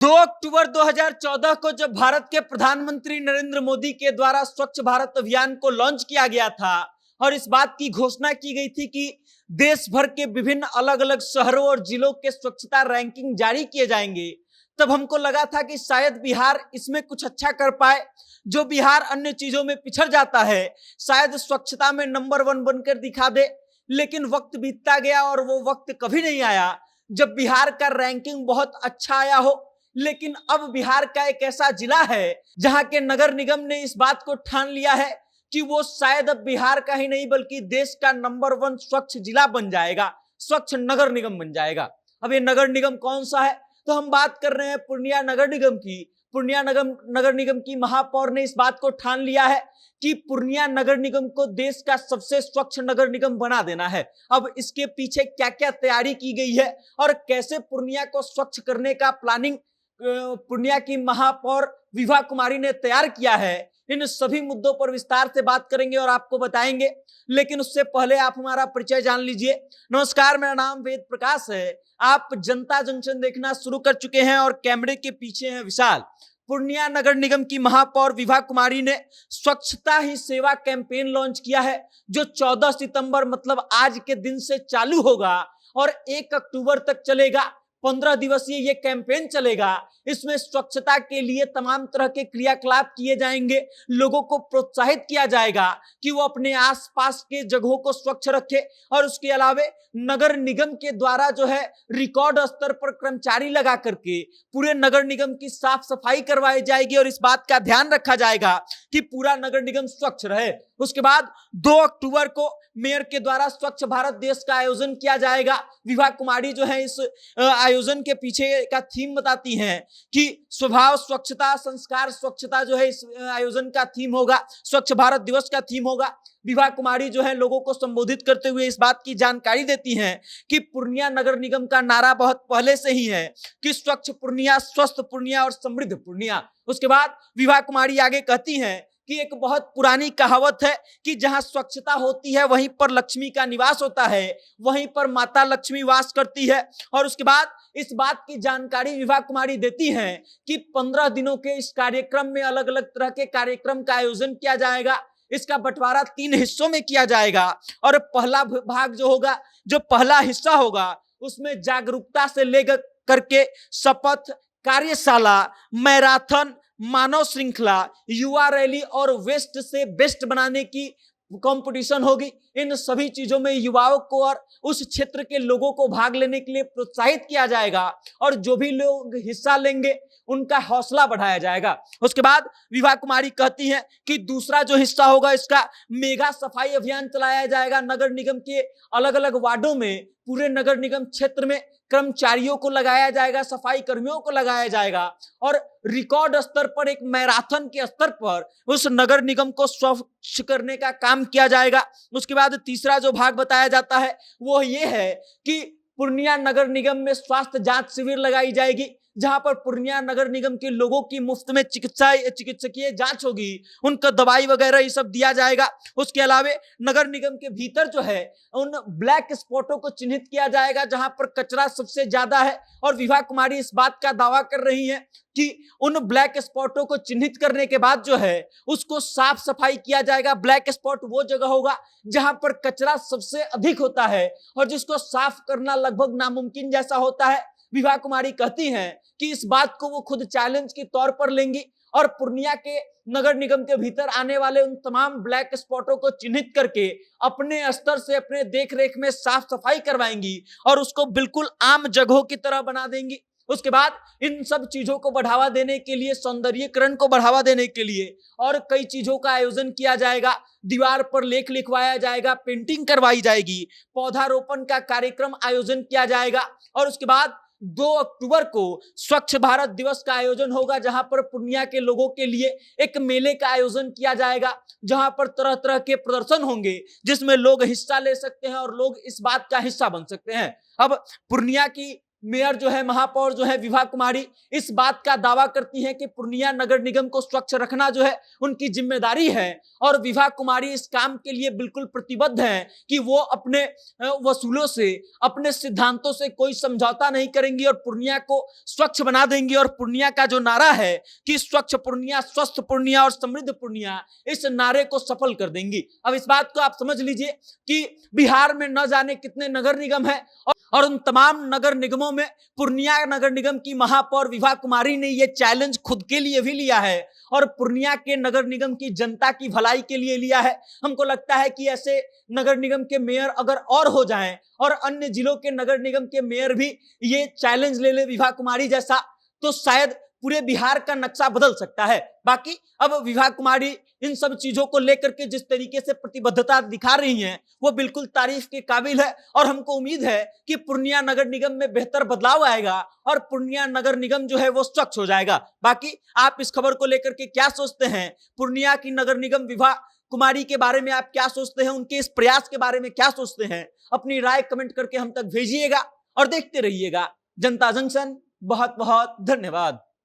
2 अक्टूबर 2014 को जब भारत के प्रधानमंत्री नरेंद्र मोदी के द्वारा स्वच्छ भारत अभियान को लॉन्च किया गया था और इस बात की घोषणा की गई थी कि देश भर के विभिन्न अलग अलग शहरों और जिलों के स्वच्छता रैंकिंग जारी किए जाएंगे, तब हमको लगा था कि शायद बिहार इसमें कुछ अच्छा कर पाए। जो बिहार अन्य चीजों में पिछड़ जाता है, शायद स्वच्छता में नंबर 1 बनकर दिखा दे। लेकिन वक्त बीतता गया और वो वक्त कभी नहीं आया जब बिहार का रैंकिंग बहुत अच्छा आया हो। लेकिन अब बिहार का एक ऐसा जिला है जहां के नगर निगम ने इस बात को ठान लिया है कि वो शायद अब बिहार का ही नहीं बल्कि देश का नंबर 1 स्वच्छ जिला बन जाएगा, स्वच्छ नगर निगम बन जाएगा। अब ये नगर निगम कौन सा है? तो हम बात कर रहे हैं पूर्णिया नगर निगम की। पूर्णिया नगर निगम की महापौर ने इस बात को ठान लिया है कि पूर्णिया नगर निगम को देश का सबसे स्वच्छ नगर निगम बना देना है। अब इसके पीछे क्या क्या तैयारी की गई है और कैसे पूर्णिया को स्वच्छ करने का प्लानिंग पूर्णिया की महापौर विभा कुमारी ने तैयार किया है, इन सभी मुद्दों पर विस्तार से बात करेंगे और आपको बताएंगे। लेकिन उससे पहले आप हमारा परिचय जान लीजिए। नमस्कार, मेरा नाम वेद प्रकाश है। आप जनता जंक्शन देखना शुरू कर चुके हैं और कैमरे के पीछे है विशाल। पूर्णिया नगर निगम की महापौर विभा कुमारी ने स्वच्छता ही सेवा कैंपेन लॉन्च किया है, जो 14 सितंबर मतलब आज के दिन से चालू होगा और 1 अक्टूबर तक चलेगा। 15 दिवसीय ये कैंपेन चलेगा। इसमें स्वच्छता के लिए तमाम तरह के क्रियाकलाप किए जाएंगे। लोगों को प्रोत्साहित किया जाएगा कि वो अपने आसपास के जगहों को स्वच्छ रखे और उसके अलावा नगर निगम के द्वारा जो है रिकॉर्ड स्तर पर कर्मचारी लगा करके पूरे नगर निगम की साफ सफाई करवाई जाएगी और इस बात का ध्यान रखा जाएगा कि पूरा नगर निगम स्वच्छ रहे। उसके बाद 2 अक्टूबर को मेयर के द्वारा स्वच्छ भारत देश का आयोजन किया जाएगा। विभा कुमारी जो है इस आयोजन के पीछे का थीम बताती हैं कि स्वभाव स्वच्छता, संस्कार स्वच्छता जो है इस आयोजन का थीम होगा, स्वच्छ भारत दिवस का थीम होगा। विभा कुमारी जो है लोगों को संबोधित करते हुए इस बात की जानकारी देती हैं कि पूर्णिया नगर निगम का नारा बहुत पहले से ही है कि स्वच्छ पूर्णिया, स्वस्थ पूर्णिया और समृद्ध पूर्णिया। उसके बाद विभा कुमारी आगे कहती हैं कि एक बहुत पुरानी कहावत है कि जहां स्वच्छता होती है वहीं पर लक्ष्मी का निवास होता है, वहीं पर माता लक्ष्मी वास करती है। और उसके बाद इस बात की जानकारी विभा कुमारी देती हैं कि 15 दिनों के इस कार्यक्रम में अलग अलग तरह के कार्यक्रम का आयोजन किया जाएगा। इसका बंटवारा 3 हिस्सों में किया जाएगा और पहला भाग जो होगा, जो पहला हिस्सा होगा, उसमें जागरूकता से लेकर करके शपथ, कार्यशाला, मैराथन, मानव श्रृंखला, युवा रैली और वेस्ट से बेस्ट बनाने की कंपटीशन होगी। इन सभी चीजों में युवाओं को और उस क्षेत्र के लोगों को भाग लेने के लिए प्रोत्साहित किया जाएगा और जो भी लोग हिस्सा लेंगे उनका हौसला बढ़ाया जाएगा। उसके बाद विभा कुमारी कहती हैं कि दूसरा जो हिस्सा होगा, इसका मेगा सफाई अभियान चलाया जाएगा। नगर निगम के अलग अलग वार्डों में, पूरे नगर निगम क्षेत्र में कर्मचारियों को लगाया जाएगा, सफाई कर्मियों को लगाया जाएगा और रिकॉर्ड स्तर पर एक मैराथन के स्तर पर उस नगर निगम को स्वच्छ करने का काम किया जाएगा। उसके बाद तीसरा जो भाग बताया जाता है वो ये है कि पूर्णिया नगर निगम में स्वास्थ्य जांच शिविर लगाई जाएगी, जहां पर पूर्णिया नगर निगम के लोगों की मुफ्त में चिकित्सकीय जांच होगी, उनको दवाई वगैरह ये सब दिया जाएगा। उसके अलावा नगर निगम के भीतर जो है उन ब्लैक स्पॉटों को चिन्हित किया जाएगा जहां पर कचरा सबसे ज्यादा है और विभा कुमारी इस बात का दावा कर रही हैं कि उन ब्लैक स्पॉटों को चिन्हित करने के बाद जो है उसको साफ सफाई किया जाएगा। ब्लैक स्पॉट वो जगह होगा जहां पर कचरा सबसे अधिक होता है और जिसको साफ करना लगभग नामुमकिन जैसा होता है। विभा कुमारी कहती हैं कि इस बात को वो खुद चैलेंज के तौर पर लेंगी और पूर्णिया के नगर निगम के भीतर आने वाले उन तमाम ब्लैक स्पॉटों को चिन्हित करके अपने स्तर से, अपने देख रेख में साफ सफाई करवाएंगी और उसको बिल्कुल आम जगहों की तरह बना देंगी। उसके बाद इन सब चीजों को बढ़ावा देने के लिए, सौंदर्यीकरण को बढ़ावा देने के लिए और कई चीजों का आयोजन किया जाएगा। दीवार पर लेख लिखवाया जाएगा, पेंटिंग करवाई जाएगी, पौधारोपण का कार्यक्रम आयोजन किया जाएगा और उसके बाद 2 अक्टूबर को स्वच्छ भारत दिवस का आयोजन होगा, जहां पर पूर्णिया के लोगों के लिए एक मेले का आयोजन किया जाएगा, जहां पर तरह तरह के प्रदर्शन होंगे जिसमें लोग हिस्सा ले सकते हैं और लोग इस बात का हिस्सा बन सकते हैं। अब पूर्णिया की मेयर जो है, महापौर जो है विभा कुमारी, इस बात का दावा करती हैं कि पूर्णिया नगर निगम को स्वच्छ रखना जो है उनकी जिम्मेदारी है और विभा कुमारी इस काम के लिए बिल्कुल प्रतिबद्ध है कि वो अपने वसूलों से, अपने सिद्धांतों से कोई समझौता नहीं करेंगी और पूर्णिया को स्वच्छ बना देंगी। और पूर्णिया का जो नारा है कि स्वच्छ पूर्णिया, स्वस्थ पूर्णिया और समृद्ध पूर्णिया, इस नारे को सफल कर देंगी। अब इस बात को आप समझ लीजिए कि बिहार में न जाने कितने नगर निगम है और उन तमाम नगर निगमों में पूर्णिया नगर निगम की महापौर विभा कुमारी ने यह चैलेंज खुद के लिए भी लिया है और पूर्णिया के नगर निगम की जनता की भलाई के लिए लिया है। हमको लगता है कि ऐसे नगर निगम के मेयर अगर और हो जाएं और अन्य जिलों के नगर निगम के मेयर भी ये चैलेंज ले ले विभा कुमारी जैसा, तो शायद पूरे बिहार का नक्शा बदल सकता है। बाकी अब विभा कुमारी इन सब चीजों को लेकर के जिस तरीके से प्रतिबद्धता दिखा रही हैं वो बिल्कुल तारीफ के काबिल है और हमको उम्मीद है कि पूर्णिया नगर निगम में बेहतर बदलाव आएगा और पूर्णिया नगर निगम जो है वो स्वच्छ हो जाएगा। बाकी आप इस खबर को लेकर के क्या सोचते हैं? पूर्णिया की नगर निगम विभा कुमारी के बारे में आप क्या सोचते हैं? उनके इस प्रयास के बारे में क्या सोचते हैं? अपनी राय कमेंट करके हम तक भेजिएगा और देखते रहिएगा जनता जंक्शन। बहुत बहुत धन्यवाद।